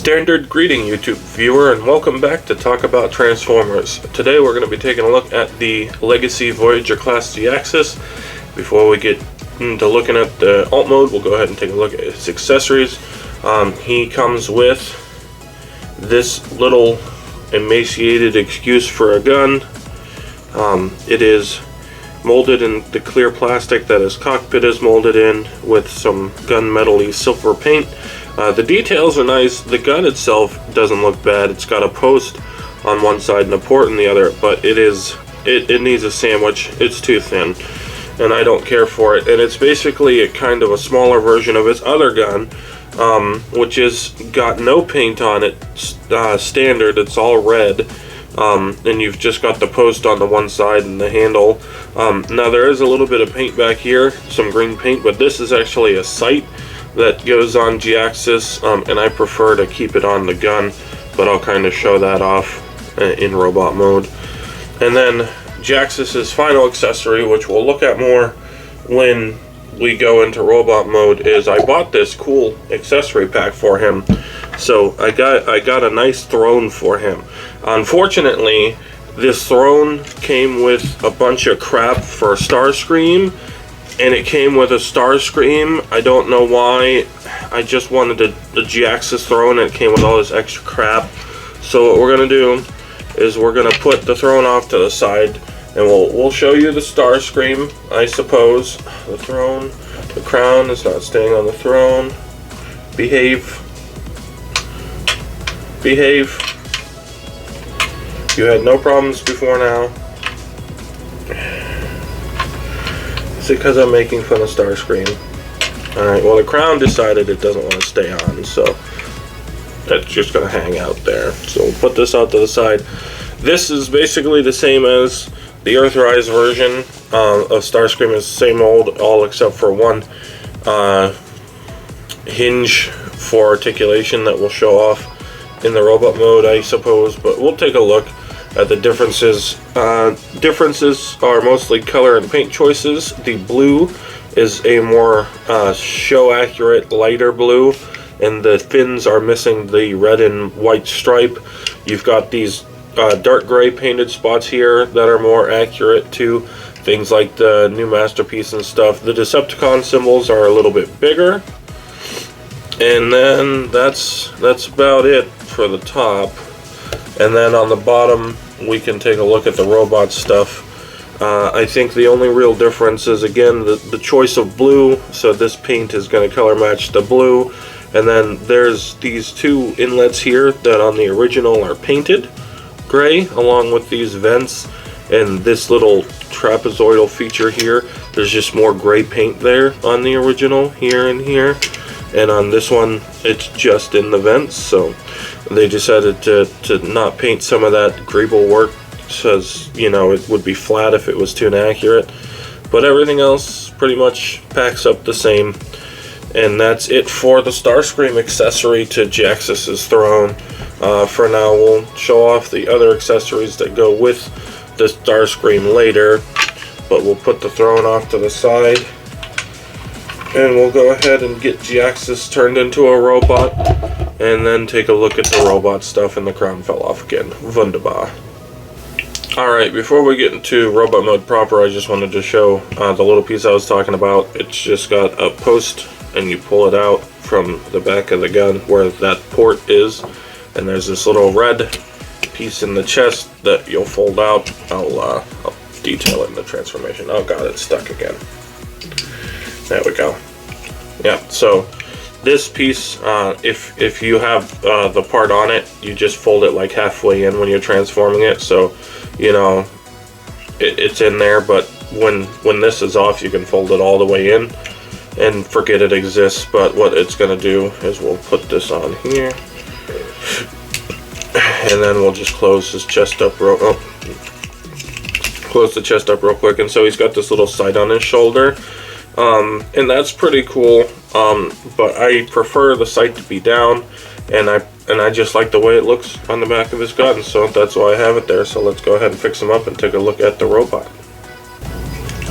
Standard greeting, YouTube viewer, and welcome back to talk about Transformers. Today we're going to be taking a look at the Legacy Voyager class Jhiaxus. Before we get into looking at the alt mode, we'll go ahead and take a look at his accessories. He comes with this little emaciated excuse for a gun. It is molded in the clear plastic that his cockpit is molded in, with some gunmetal-y silver paint. The details are nice. The gun itself doesn't look bad. It's got a post on one side and a port on the other, but it needs a sandwich. It's too thin, and I don't care for it. And it's basically a kind of a smaller version of its other gun, which has got no paint on it. Standard. It's all red. And you've just got the post on the one side and the handle. Now there is a little bit of paint back here, some green paint, but this is actually a sight that goes on Jhiaxus, and I prefer to keep it on the gun, but I'll kind of show that off in robot mode. And then Jhiaxus's final accessory, which we'll look at more when we go into robot mode, is I bought this cool accessory pack for him. So I got a nice throne for him. Unfortunately, this throne came with a bunch of crap for Starscream, and it came with a Starscream. I don't know why. I just wanted the Jhiaxus throne, and it came with all this extra crap. So what we're gonna do is we're gonna put the throne off to the side, and we'll show you the Starscream, I suppose. The throne, the crown is not staying on the throne. Behave. Behave. You had no problems before now. Is it because I'm making fun of Starscream? Alright, well the crown decided it doesn't want to stay on, so that's just going to hang out there. So we'll put this out to the side. This is basically the same as the Earthrise version of Starscream. It's the same mold, all except for one hinge for articulation that we'll show off in the robot mode, I suppose, but we'll take a look at the differences. Differences are mostly color and paint choices. The blue is a more show accurate lighter blue, and the fins are missing the red and white stripe. You've got these dark gray painted spots here that are more accurate to things like the new Masterpiece and stuff. The Decepticon symbols are a little bit bigger, and then that's about it for the top. And then on the bottom we can take a look at the robot stuff. I think the only real difference is, again, the choice of blue. So this paint is going to color match the blue, and then there's these two inlets here that on the original are painted gray, along with these vents and this little trapezoidal feature here. There's just more gray paint there on the original, here and here. And on this one, it's just in the vents, so they decided to not paint some of that greeble work, because, you know, it would be flat if it was too inaccurate. But everything else pretty much packs up the same. And that's it for the Starscream accessory to Jhiaxus's throne. For now, we'll show off the other accessories that go with the Starscream later, but we'll put the throne off to the side. And we'll go ahead and get Jhiaxus turned into a robot, and then take a look at the robot stuff, and the crown fell off again. Wunderbar. Alright, before we get into robot mode proper, I just wanted to show the little piece I was talking about. It's just got a post, and you pull it out from the back of the gun where that port is, and there's this little red piece in the chest that you'll fold out. I'll detail it in the transformation. Oh god, it's stuck again. There we go. Yeah, so this piece, if you have the part on it, you just fold it like halfway in when you're transforming it, so you know it's in there. But when this is off, you can fold it all the way in and forget it exists. But what it's going to do is we'll put this on here, and then we'll just close his chest up close the chest up real quick. And so he's got this little sight on his shoulder. And that's pretty cool, but I prefer the sight to be down, and I just like the way it looks on the back of his gun, so that's why I have it there. So let's go ahead and fix him up and take a look at the robot.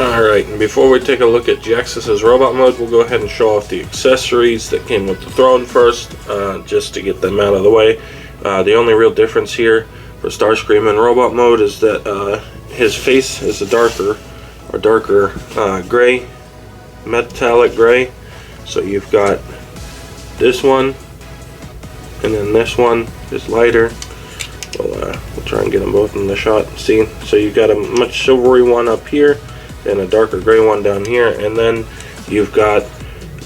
Alright, and before we take a look at Jhiaxus' robot mode, we'll go ahead and show off the accessories that came with the throne first, just to get them out of the way. The only real difference here for Starscream in robot mode is that his face is a darker gray, metallic gray. So you've got this one, and then this one is lighter. We'll try and get them both in the shot. See, so you've got a much silvery one up here and a darker gray one down here, and then you've got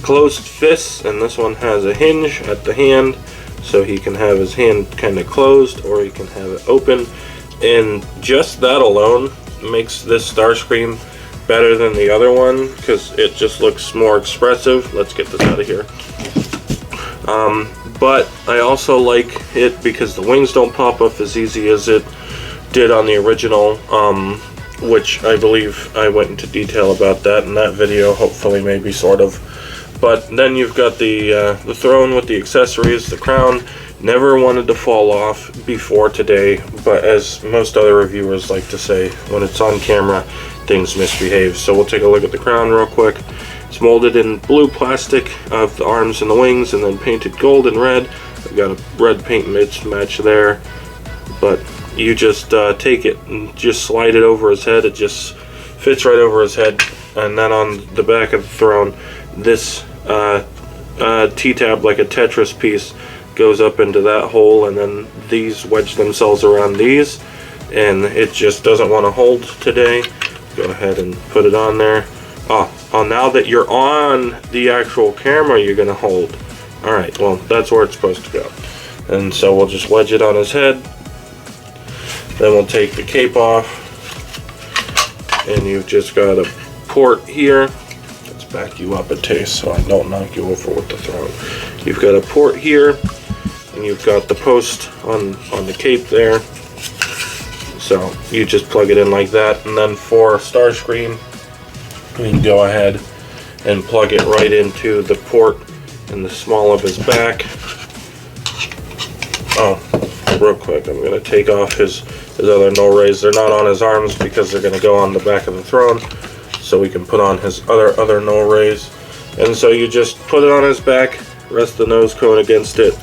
closed fists, and this one has a hinge at the hand, so he can have his hand kind of closed or he can have it open, and just that alone makes this Starscream better than the other one because it just looks more expressive. Let's get this out of here. But I also like it because the wings don't pop off as easy as it did on the original, which I believe I went into detail about that in that video, hopefully, maybe, sort of. But then you've got the throne with the accessories. The crown never wanted to fall off before today, but as most other reviewers like to say, when it's on camera, things misbehave. So we'll take a look at the crown real quick. It's molded in blue plastic of the arms and the wings, and then painted gold and red. I've got a red paint match there, but you just take it and just slide it over his head. It just fits right over his head. And then on the back of the throne, this T-tab, like a Tetris piece, goes up into that hole, and then these wedge themselves around these, and it just doesn't want to hold today. Go ahead and put it on there. Oh, now that you're on the actual camera, you're going to hold. Alright, well, that's where it's supposed to go. And so we'll just wedge it on his head. Then we'll take the cape off. And you've just got a port here. Let's back you up a taste so I don't knock you over with the throne. You've got a port here, and you've got the post on the cape there. So you just plug it in like that. And then for Starscream, we can go ahead and plug it right into the port in the small of his back. Oh, real quick, I'm going to take off his other no rays. They're not on his arms because they're going to go on the back of the throne, so we can put on his other no rays. And so you just put it on his back, rest the nose cone against it.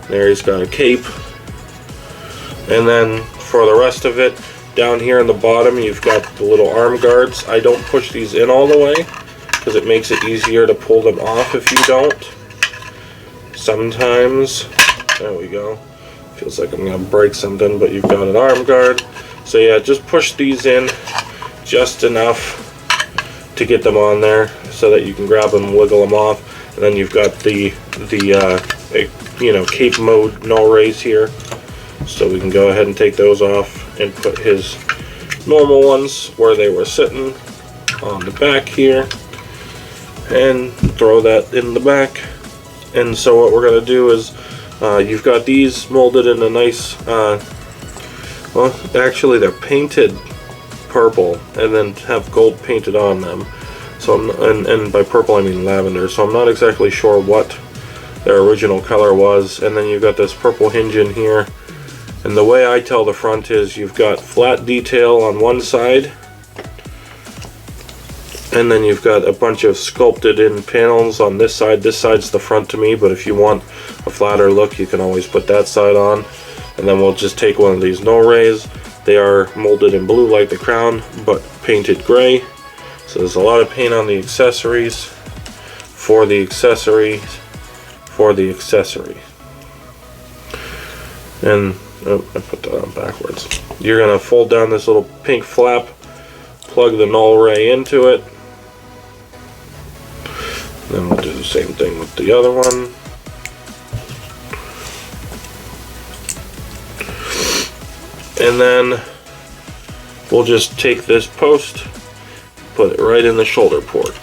There he's got a cape. And then for the rest of it, down here in the bottom, you've got the little arm guards. I don't push these in all the way because it makes it easier to pull them off if you don't. Sometimes, there we go. Feels like I'm going to break something, but you've got an arm guard. So yeah, just push these in just enough to get them on there so that you can grab them and wiggle them off. And then you've got the cape mode null rays here. So we can go ahead and take those off and put his normal ones where they were sitting on the back here, and throw that in the back. And so what we're going to do is you've got these molded in a nice well, actually they're painted purple and then have gold painted on them. So and by purple I mean lavender, so I'm not exactly sure what their original color was. And then you've got this purple hinge in here. And the way I tell the front is you've got flat detail on one side, and then you've got a bunch of sculpted in panels on this side. This side's the front to me, but if you want a flatter look, you can always put that side on. And then we'll just take one of these null rays. They are molded in blue like the crown, but painted gray. So there's a lot of paint on the accessories for the accessory. And oh, I put that on backwards. You're going to fold down this little pink flap, plug the null ray into it. Then we'll do the same thing with the other one. And then we'll just take this post, put it right in the shoulder port.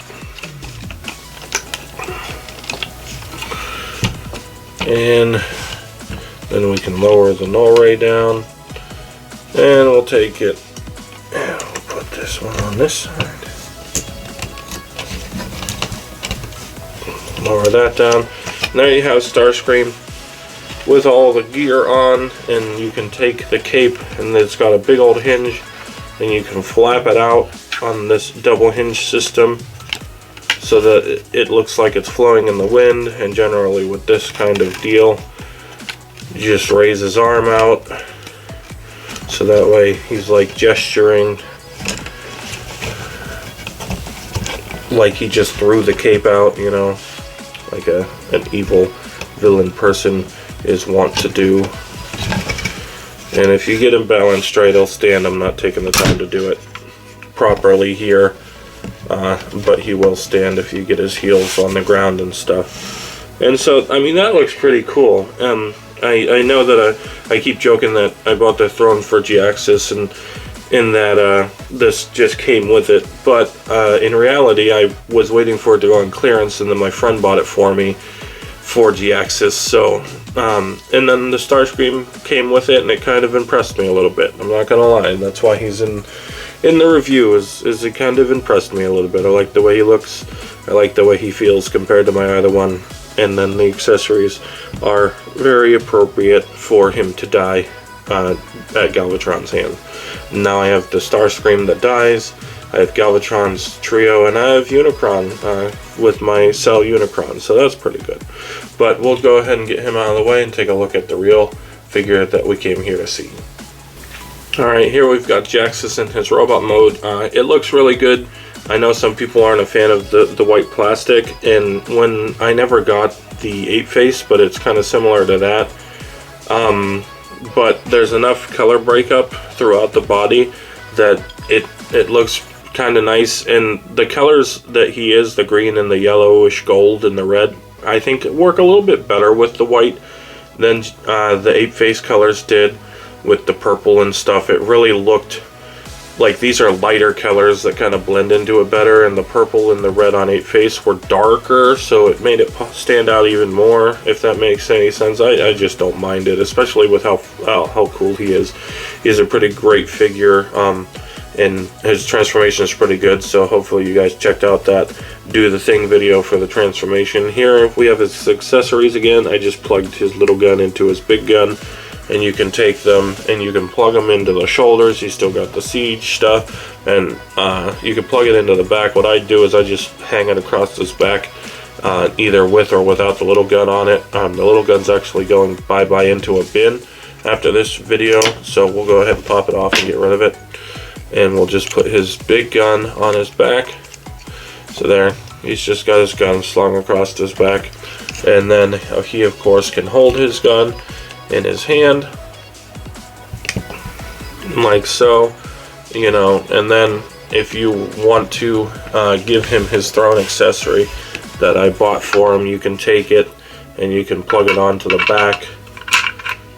And then we can lower the null ray down, and we'll take it and we'll put this one on this side. Lower that down. And there you have Starscream with all the gear on, and you can take the cape, and it's got a big old hinge, and you can flap it out on this double hinge system so that it looks like it's flowing in the wind. And generally with this kind of deal, you just raise his arm out so that way he's like gesturing like he just threw the cape out, you know, like an evil villain person is wont to do. And if you get him balanced right, he'll stand. I'm not taking the time to do it properly here, but he will stand if you get his heels on the ground and stuff. And so, I mean, that looks pretty cool. I know that I keep joking that I bought the throne for Jhiaxus, and in that this just came with it, but in reality I was waiting for it to go on clearance, and then my friend bought it for me for Jhiaxus. So and then the Starscream came with it, and it kind of impressed me a little bit. I'm not gonna lie, that's why he's in the review, is it kind of impressed me a little bit. I like the way he looks, I like the way he feels compared to my other one, and then the accessories are very appropriate for him to die at Galvatron's hand. Now I have the Starscream that dies, I have Galvatron's trio, and I have Unicron with my Cell Unicron, so that's pretty good. But we'll go ahead and get him out of the way and take a look at the real figure that we came here to see. Alright, here we've got Jhiaxus in his robot mode. It looks really good. I know some people aren't a fan of the white plastic, and when I never got the 8-face, but it's kind of similar to that. But there's enough color breakup throughout the body that it looks kind of nice, and the colors that he is, the green and the yellowish gold and the red, I think work a little bit better with the white than the 8-face colors did with the purple and stuff. It really looked like these are lighter colors that kind of blend into it better, and the purple and the red on 8-face were darker, so it made it stand out even more, if that makes any sense. I just don't mind it, especially with how cool he is. He's a pretty great figure, and his transformation is pretty good, so hopefully you guys checked out that Do the Thing video for the transformation. Here we have his accessories again. I just plugged his little gun into his big gun, and you can take them and you can plug them into the shoulders. You still got the siege stuff, and you can plug it into the back. What I do is I just hang it across his back, either with or without the little gun on it. The little gun's actually going bye-bye into a bin after this video, so we'll go ahead and pop it off and get rid of it. And we'll just put his big gun on his back. So there, he's just got his gun slung across his back. And then he of course can hold his gun in his hand, like so, you know. And then if you want to give him his throne accessory that I bought for him, you can take it and you can plug it onto the back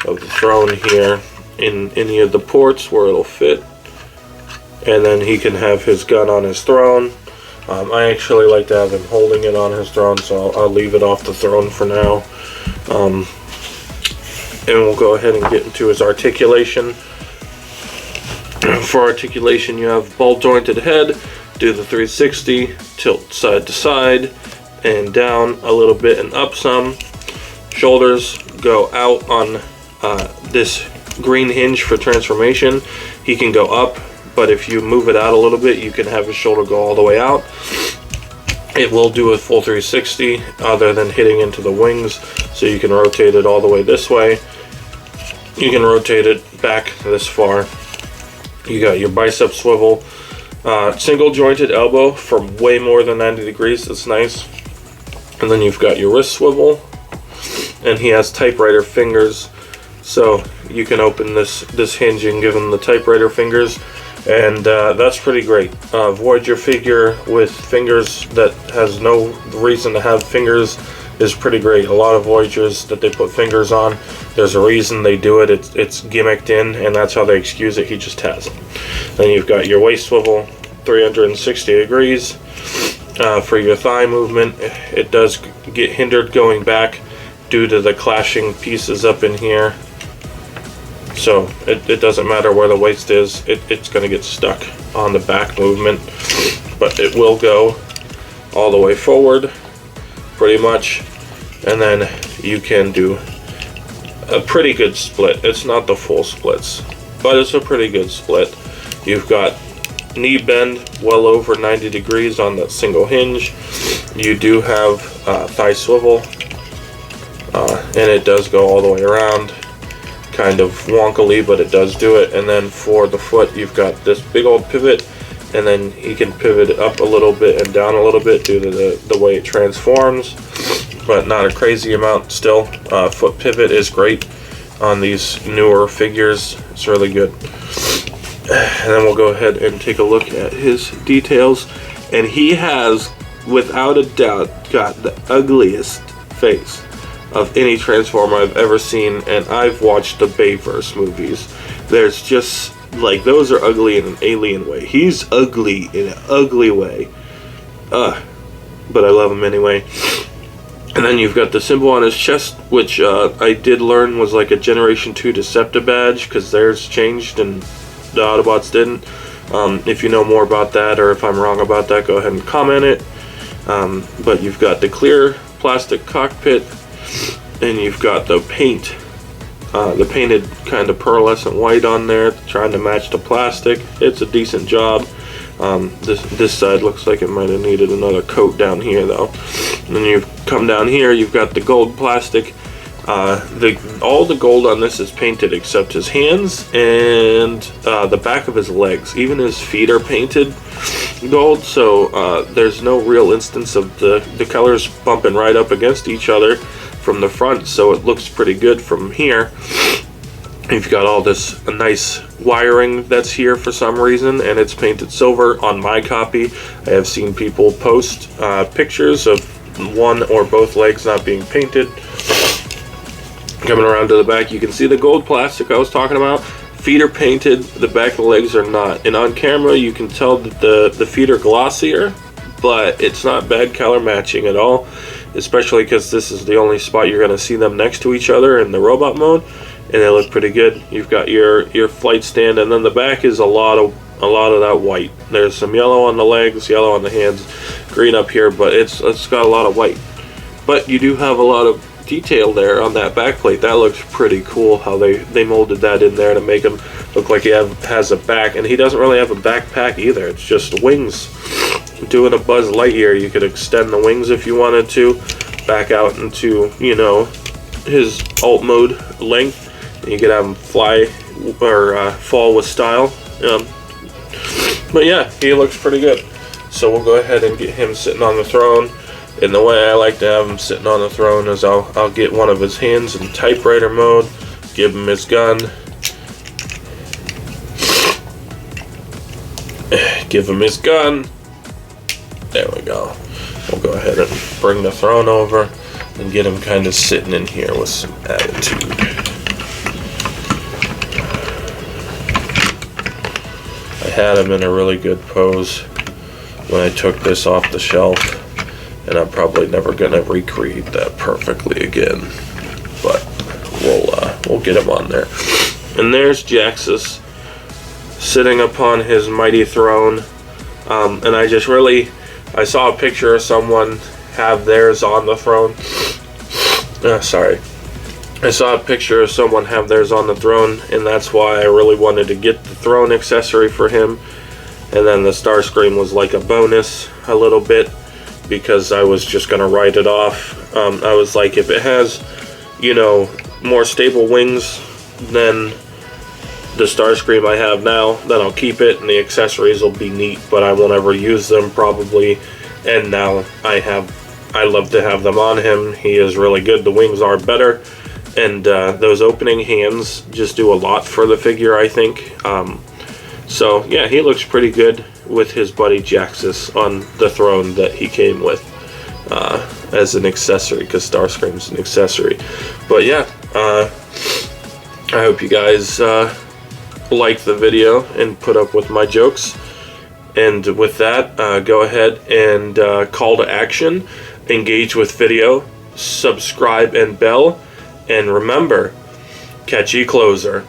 of the throne here in any of the ports where it'll fit, and then he can have his gun on his throne. I actually like to have him holding it on his throne, so I'll leave it off the throne for now. And we'll go ahead and get into his articulation. For articulation, you have ball jointed head, do the 360, tilt side to side, and down a little bit and up some. Shoulders go out on this green hinge for transformation. He can go up, but if you move it out a little bit, you can have his shoulder go all the way out. It will do a full 360 other than hitting into the wings, so you can rotate it all the way this way. You can rotate it back this far. You got your bicep swivel, single jointed elbow for way more than 90 degrees. That's nice. And then you've got your wrist swivel, and he has typewriter fingers, so you can open this hinge and give him the typewriter fingers. And that's pretty great. Voyager figure with fingers that has no reason to have fingers is pretty great. A lot of Voyagers that they put fingers on, there's a reason they do it. It's gimmicked in, and that's how they excuse it. He just has them. Then you've got your waist swivel, 360 degrees. For your thigh movement, it does get hindered going back due to the clashing pieces up in here. So it doesn't matter where the waist is, it's going to get stuck on the back movement, but it will go all the way forward pretty much. And then you can do a pretty good split. It's not the full splits, but it's a pretty good split. You've got knee bend well over 90 degrees on that single hinge. You do have thigh swivel, and it does go all the way around, kind of wonkily, but it does do it. And then for the foot, you've got this big old pivot, and then you can pivot it up a little bit and down a little bit due to the way it transforms, but not a crazy amount still. Foot pivot is great on these newer figures. It's really good. And then we'll go ahead and take a look at his details. And he has, without a doubt, got the ugliest face of any Transformer I've ever seen. And I've watched the Bayverse movies. There's just, like, those are ugly in an alien way. He's ugly in an ugly way. But I love him anyway. And then you've got the symbol on his chest, which I did learn was like a Generation 2 Decepta badge, because theirs changed and the Autobots didn't. If you know more about that, or if I'm wrong about that, go ahead and comment it. But you've got the clear plastic cockpit, and you've got the paint, the painted kind of pearlescent white on there, trying to match the plastic. It's a decent job. This side looks like it might have needed another coat down here though. And then you come down here, you've got the gold plastic. All the gold on this is painted except his hands and the back of his legs. Even his feet are painted gold, so there's no real instance of the colors bumping right up against each other from the front, so it looks pretty good from here. You've got all this nice wiring that's here for some reason, and it's painted silver. On my copy, I have seen people post pictures of one or both legs not being painted. Coming around to the back, you can see the gold plastic I was talking about. Feet are painted, the back of the legs are not. And on camera, you can tell that the feet are glossier, but it's not bad color matching at all, especially because this is the only spot you're going to see them next to each other in the robot mode. And they look pretty good. You've got your flight stand, and then the back is a lot of that white. There's some yellow on the legs, yellow on the hands, green up here, but it's got a lot of white. But you do have a lot of detail there on that back plate. That looks pretty cool how they molded that in there to make him look like he has a back. And he doesn't really have a backpack either. It's just wings. Doing a Buzz Lightyear, you could extend the wings if you wanted to, back out into, you know, his alt mode length. You could have him fly or fall with style. But yeah, he looks pretty good. So we'll go ahead and get him sitting on the throne. And the way I like to have him sitting on the throne is I'll get one of his hands in typewriter mode, give him his gun, give him his gun. There we go. We'll go ahead and bring the throne over and get him kind of sitting in here with some attitude. I had him in a really good pose when I took this off the shelf, and I'm probably never gonna recreate that perfectly again, but we'll get him on there. And there's Jhiaxus sitting upon his mighty throne. And I saw a picture of someone have theirs on the throne. I saw a picture of someone have theirs on the throne, and that's why I really wanted to get the throne accessory for him. And then the Starscream was like a bonus a little bit, because I was just gonna write it off. I was like, if it has, you know, more stable wings than the Starscream I have now, then I'll keep it, and the accessories will be neat, but I won't ever use them probably. And now I love to have them on him. He is really good. The wings are better, and those opening hands just do a lot for the figure, I think. So yeah, he looks pretty good with his buddy Jhiaxus on the throne that he came with as an accessory, because Starscream's an accessory. But yeah, I hope you guys like the video and put up with my jokes. And with that, go ahead and call to action, engage with video, subscribe and bell, and remember, catchy closer.